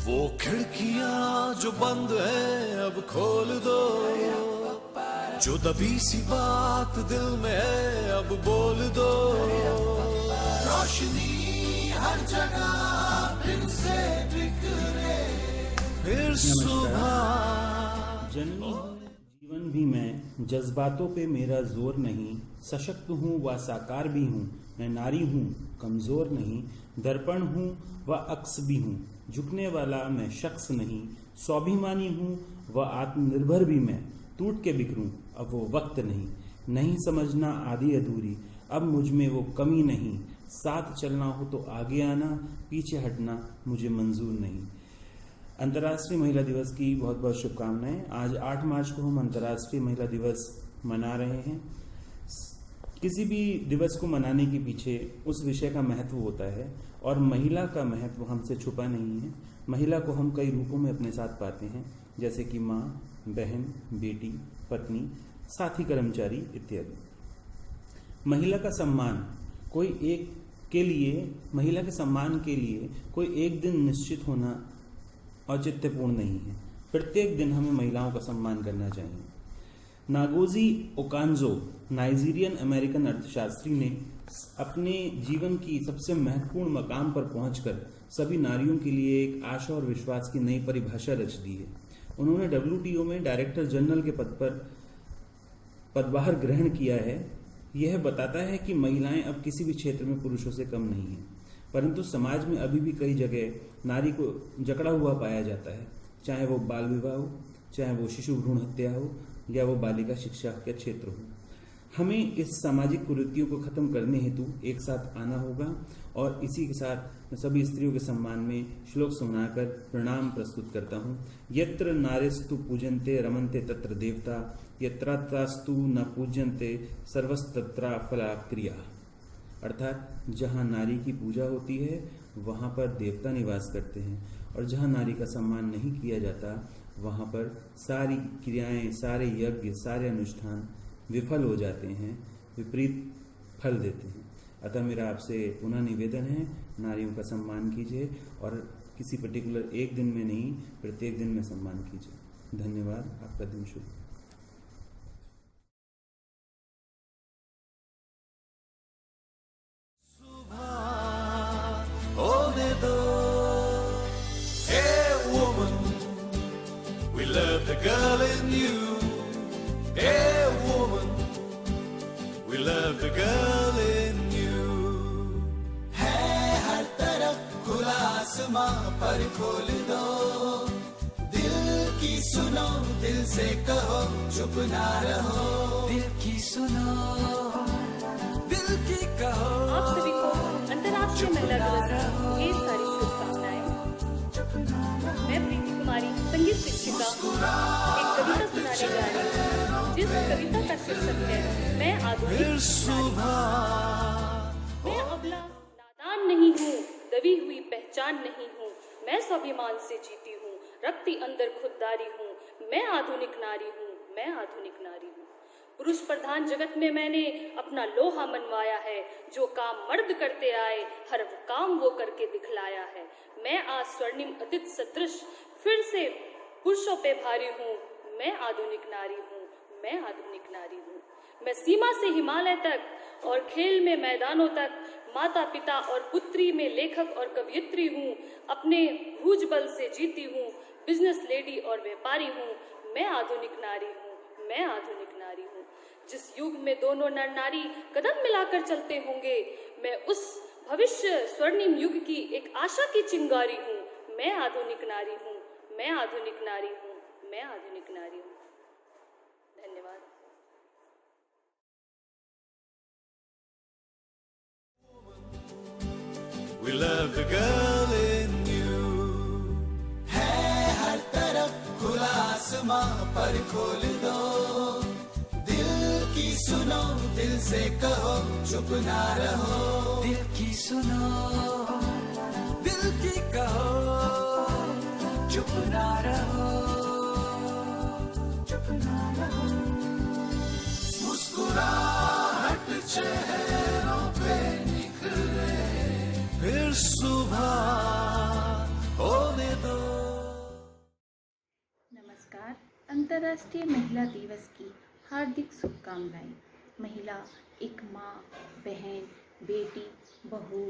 वो खिड़कियां जो बंद है अब खोल दो, जो दबी सी बात दिल में है अब बोल दो। रोशनी हर जगह फिर से बिखरे, फिर सुबह। जननी हूँ जीवन भी मैं, जज्बातों पे मेरा जोर नहीं। सशक्त हूँ व साकार भी हूँ, मैं नारी हूँ कमजोर नहीं। दर्पण हूँ व अक्स भी हूँ, झुकने वाला मैं शख्स नहीं। स्वाभिमानी हूँ व आत्मनिर्भर भी मैं, टूट के बिखरूं अब वो वक्त नहीं। नहीं समझना आधी अधूरी, अब मुझ में वो कमी नहीं। साथ चलना हो तो आगे आना, पीछे हटना मुझे मंजूर नहीं। अंतर्राष्ट्रीय महिला दिवस की बहुत बहुत शुभकामनाएं। आज 8 मार्च को हम अंतर्राष्ट्रीय महिला दिवस मना रहे हैं। किसी भी दिवस को मनाने के पीछे उस विषय का महत्व होता है और महिला का महत्व हमसे छुपा नहीं है। महिला को हम कई रूपों में अपने साथ पाते हैं, जैसे कि माँ, बहन, बेटी, पत्नी, साथी, कर्मचारी इत्यादि। महिला का सम्मान महिला के सम्मान के लिए कोई एक दिन निश्चित होना औचित्यपूर्ण नहीं है। प्रत्येक दिन हमें महिलाओं का सम्मान करना चाहिए। नागोजी ओकांजो नाइजीरियन अमेरिकन अर्थशास्त्री ने अपने जीवन की सबसे महत्वपूर्ण मकाम पर पहुंचकर सभी नारियों के लिए एक आशा और विश्वास की नई परिभाषा रच दी है। उन्होंने WTO में डायरेक्टर जनरल के पद पर पदभार ग्रहण किया है। यह बताता है कि महिलाएं अब किसी भी क्षेत्र में पुरुषों से कम नहीं हैं, परंतु समाज में अभी भी कई जगह नारी को जकड़ा हुआ पाया जाता है, चाहे वो बाल विवाह हो, चाहे वो शिशु भ्रूण हत्या हो, या वो बालिका शिक्षा का क्षेत्र हो। हमें इस सामाजिक कुरीतियों को खत्म करने हेतु एक साथ आना होगा और इसी के साथ सभी स्त्रियों के सम्मान में श्लोक सुनाकर प्रणाम प्रस्तुत करता हूँ। यत्र नारीस्तु पूजन्ते रमन्ते तत्र देवता, यत्रास्तु न पूजन्ते सर्वस्तत्रा फला क्रिया। अर्थात जहाँ नारी की पूजा होती है वहाँ पर देवता निवास करते हैं, और जहाँ नारी का सम्मान नहीं किया जाता वहाँ पर सारी क्रियाएं, सारे यज्ञ, सारे अनुष्ठान विफल हो जाते हैं, विपरीत फल देते हैं। अतः मेरा आपसे पुनः निवेदन है, नारियों का सम्मान कीजिए और किसी पर्टिकुलर एक दिन में नहीं, प्रत्येक दिन में सम्मान कीजिए। धन्यवाद। आपका दिन शुभ। Love the girl in you, hey woman, we love the girl in you. है हर तरफ खुला आसमां पर खोल दो, दिल की सुनो, दिल से कहो, चुप ना रहो। दिल की सुनो, दिल की कहो। आप सभी को अंतर्राष्ट्रीय महिला दिवस की ढेर सारी शुभकामनाएं। मैं प्रीति कुमारी, संगीत शिक्षिका, एक कविता सुनाने जा रही हूँ, जिस कविता का शीर्षक है मैं आधुनिक नारी। मैं अबला नादान नहीं हूँ, दबी हुई पहचान नहीं हूँ, मैं स्वाभिमान से जीती हूँ, रखती अंदर खुददारी हूँ। मैं आधुनिक नारी हूँ, मैं आधुनिक नारी हूँ। पुरुष प्रधान जगत में मैंने अपना लोहा मनवाया है, जो काम मर्द करते आए हर काम वो करके दिखलाया है। मैं आज स्वर्णिम अतीत सदृश फिर से पुरुषों पे भारी हूँ। मैं आधुनिक नारी हूँ, मैं आधुनिक नारी हूँ। मैं सीमा से हिमालय तक और खेल में मैदानों तक, माता पिता और पुत्री में लेखक और कवयित्री हूँ। अपने भुज बल से जीती हूँ, बिजनेस लेडी और व्यापारी हूँ। मैं आधुनिक नारी हूँ, मैं आधुनिक नारी हूँ। जिस युग में दोनों नर नारी कदम मिलाकर चलते होंगे, मैं उस भविष्य स्वर्णिम युग की एक आशा की चिंगारी हूँ। मैं आधुनिक नारी हूँ, मैं आधुनिक नारी हूँ, मैं आधुनिक नारी हूँ। धन्यवाद। We love the girl in you. है हर तरफ खुला आसमां पर खोल दो, दिल की सुनो, दिल से कहो, चुप ना रहो। दिल की सुनो, दिल की कहो, चुप ना रहो, चुप ना रहो। मुस्कुराहट चेहरों पे निखरे, फिर सुबह होने दो। अंतर्राष्ट्रीय महिला दिवस की हार्दिक शुभकामनाएं। महिला एक माँ, बहन, बेटी, बहू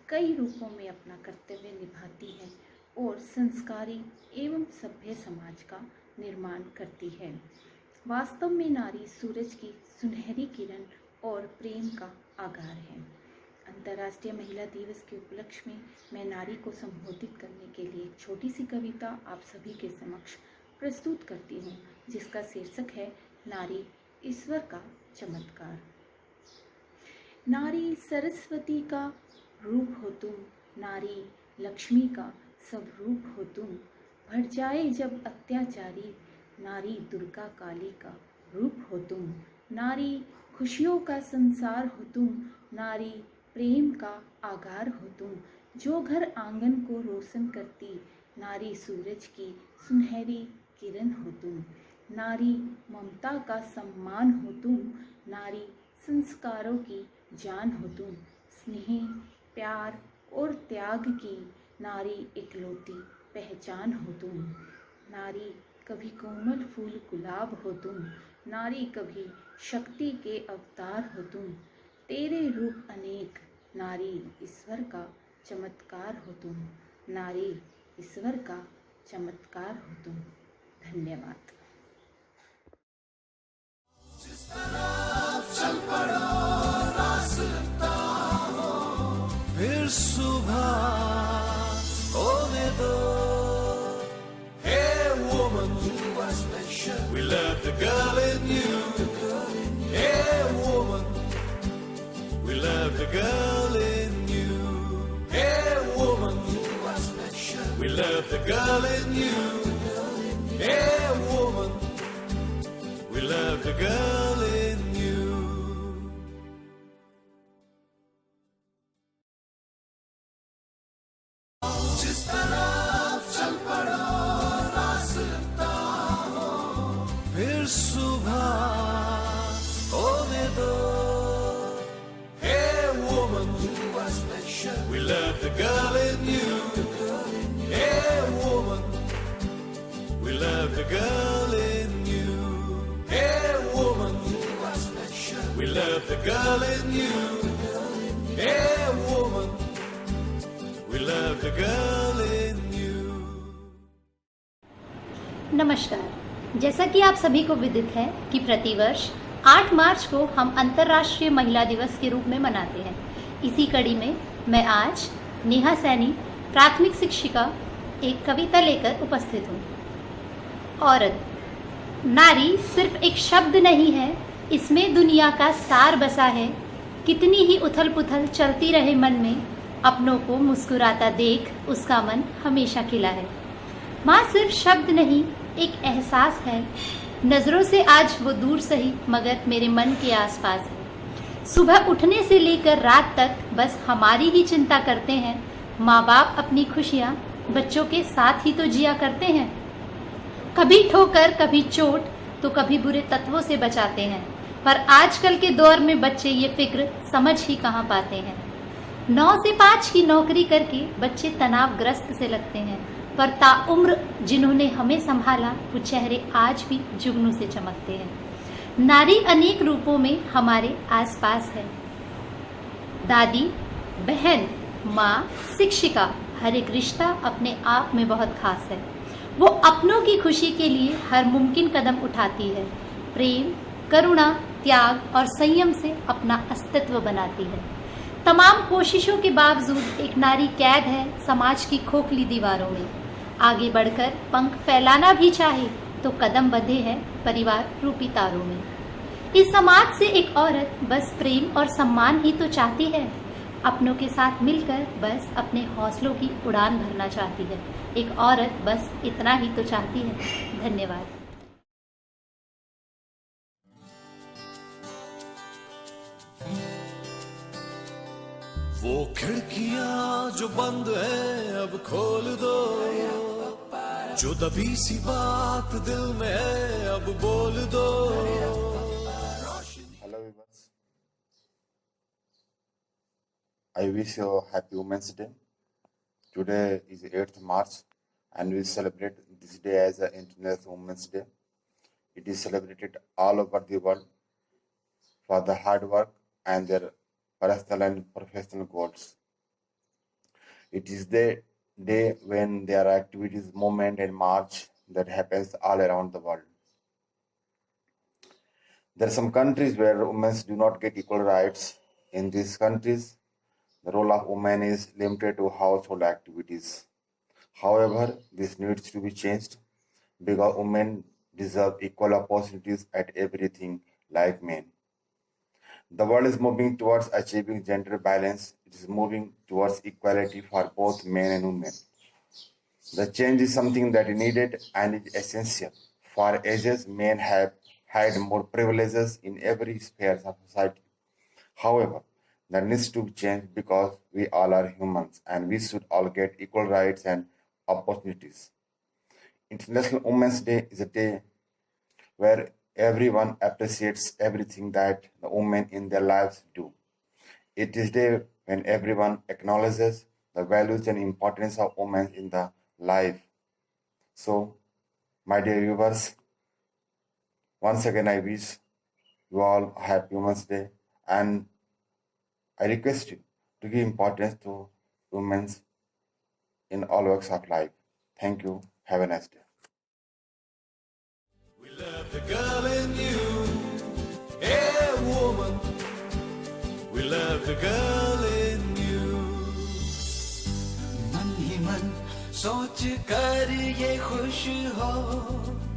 कई रूपों में अपना कर्तव्य निभाती है और संस्कारी एवं सभ्य समाज का निर्माण करती है। वास्तव में नारी सूरज की सुनहरी किरण और प्रेम का आगार है। अंतर्राष्ट्रीय महिला दिवस के उपलक्ष्य में मैं नारी को संबोधित करने के लिए एक छोटी सी कविता आप सभी के समक्ष प्रस्तुत करती हूँ, जिसका शीर्षक है नारी ईश्वर का चमत्कार। नारी सरस्वती का रूप हो तुम, नारी लक्ष्मी का स्वरूप हो तुम। बढ़ जाए जब अत्याचारी, नारी दुर्गा काली का रूप हो तुम। नारी खुशियों का संसार हो तुम, नारी प्रेम का आगार हो तुम। जो घर आंगन को रोशन करती, नारी सूरज की सुनहरी किरण हो तुम। नारी ममता का सम्मान हो तुम, नारी संस्कारों की जान हो तुम। स्नेह, प्यार और त्याग की नारी इकलौती पहचान हो तुम। नारी कभी कोमल फूल गुलाब हो तुम, नारी कभी शक्ति के अवतार हो तुम। तेरे रूप अनेक, नारी ईश्वर का चमत्कार हो तुम। नारी ईश्वर का चमत्कार हो तुम। धन्यवाद। जिस तरफ चल पड़ो रास्ता हो, फिर सुबह होने दो। Hey woman, we love the girl in you. Hey woman, we love the girl in you. Hey woman, we love the girl in you. Hey woman, we love the girl in you. जिस तरफ चल पड़ो रास्ता हो, फिर सुबह होने दो। Hey woman, we love the girl in you. Hey woman, we love the girl in you. Hey woman, we love the girl in you. Hey woman, we love the girl in you. नमस्कार। जैसा कि आप सभी को विदित है कि प्रतिवर्ष 8 मार्च को हम अंतर्राष्ट्रीय महिला दिवस के रूप में मनाते हैं। इसी कड़ी में मैं आज नेहा सैनी, प्राथमिक शिक्षिका, एक कविता लेकर उपस्थित हूँ। औरत। नारी सिर्फ एक शब्द नहीं है, इसमें दुनिया का सार बसा है। कितनी ही उथल पुथल चलती रहे मन में, अपनों को मुस्कुराता देख उसका मन हमेशा खिला है। माँ सिर्फ शब्द नहीं, एक एहसास है। नज़रों से आज वो दूर सही, मगर मेरे मन के आसपास है। सुबह उठने से लेकर रात तक बस हमारी ही चिंता करते हैं। माँ बाप अपनी खुशियाँ बच्चों के साथ ही तो जिया करते हैं। कभी ठोकर, कभी चोट, तो कभी बुरे तत्वों से बचाते हैं। पर आजकल के दौर में बच्चे ये फिक्र समझ ही कहाँ पाते हैं। 9 से 5 की नौकरी करके बच्चे तनावग्रस्त से लगते हैं, पर ताउम्र जिन्होंने हमें संभाला वो चेहरे आज भी जुगनू से चमकते हैं। नारी अनेक रूपों में हमारे आसपास है। दादी, बहन, माँ, शिक्षिका, हर एक रिश्ता अपने आप में बहुत खास है। वो अपनों की खुशी के लिए हर मुमकिन कदम उठाती है। प्रेम, करुणा, त्याग और संयम से अपना अस्तित्व बनाती है। तमाम कोशिशों के बावजूद एक नारी कैद है समाज की खोखली दीवारों में। आगे बढ़कर पंख फैलाना भी चाहे तो कदम बंधे हैं परिवार रूपी तारों में। इस समाज से एक औरत बस प्रेम और सम्मान ही तो चाहती है। अपनों के साथ मिलकर बस अपने हौसलों की उड़ान भरना चाहती है। एक औरत बस इतना ही तो चाहती है। धन्यवाद। वो खिड़कियां जो बंद है अब खोल दो, जो दबी सी बात दिल में है अब बोल दो। Hello viewers, I wish you a happy Women's Day. Today is 8th March and we celebrate this day as an International Women's Day. It is celebrated all over the world for the hard work and their personal and professional goals. It is the day when there are activities, movement, and march that happens all around the world. There are some countries where women do not get equal rights. In these countries, the role of women is limited to household activities. However, this needs to be changed because women deserve equal opportunities at everything like men. The world is moving towards achieving gender balance. It is moving towards equality for both men and women. The change is something that is needed and is essential. For ages, men have had more privileges in every sphere of society. However, that needs to change because we all are humans and we should all get equal rights and opportunities. International Women's Day is a day where everyone appreciates everything that the women in their lives do. It is a day when everyone acknowledges the values and importance of women in the life. So, my dear viewers, once again I wish you all a happy Women's Day, and I request you to give importance to women in all walks of life. Thank you. Have a nice day. We love the girl in you, hey woman. We love the girl in you. मन ही मन सोच कर ये खुश हो